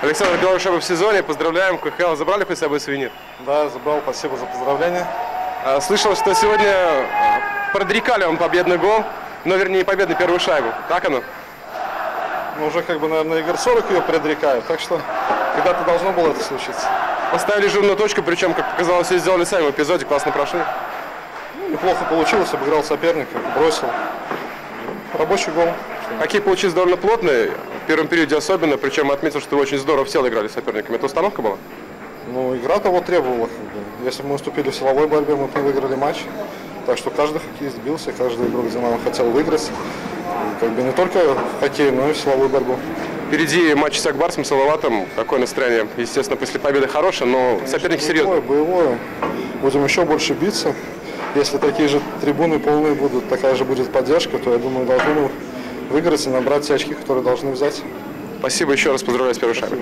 Александр, первая шайба в сезоне. Поздравляем. КХЛ забрали хоть с собой сувенир? Да, забрал. Спасибо за поздравления. Слышал, что сегодня продрекали вам победный гол, но вернее победную первую шайбу. Так оно? Ну, уже как бы, наверное, игр 40 ее предрекают, так что когда-то должно было это случиться. Поставили жирную точку, причем, как показалось, все сделали сами в эпизоде, классно прошли. Ну, неплохо получилось, обыграл соперника, бросил. Рабочий гол. Хоккей получился довольно плотный, в первом периоде особенно, причем отметил, что вы очень здорово в тело играли с соперниками. Это установка была? Ну, игра того требовала. Как бы. Если бы мы уступили в силовой борьбе, мы бы не выиграли матч. Так что каждый хоккеист бился, каждый игрок «Динамо» хотел выиграть. И, как бы не только в хоккей, но и в силовую борьбу. Впереди матч с Акбарсом, Салаватом. Какое настроение? Естественно, после победы хорошее, но соперники серьезные. Боевое. Будем еще больше биться. Если такие же трибуны полные будут, такая же будет поддержка, то, я думаю, должны выиграть и набрать те очки, которые должны взять. Спасибо еще раз, поздравляю с первой шайбой.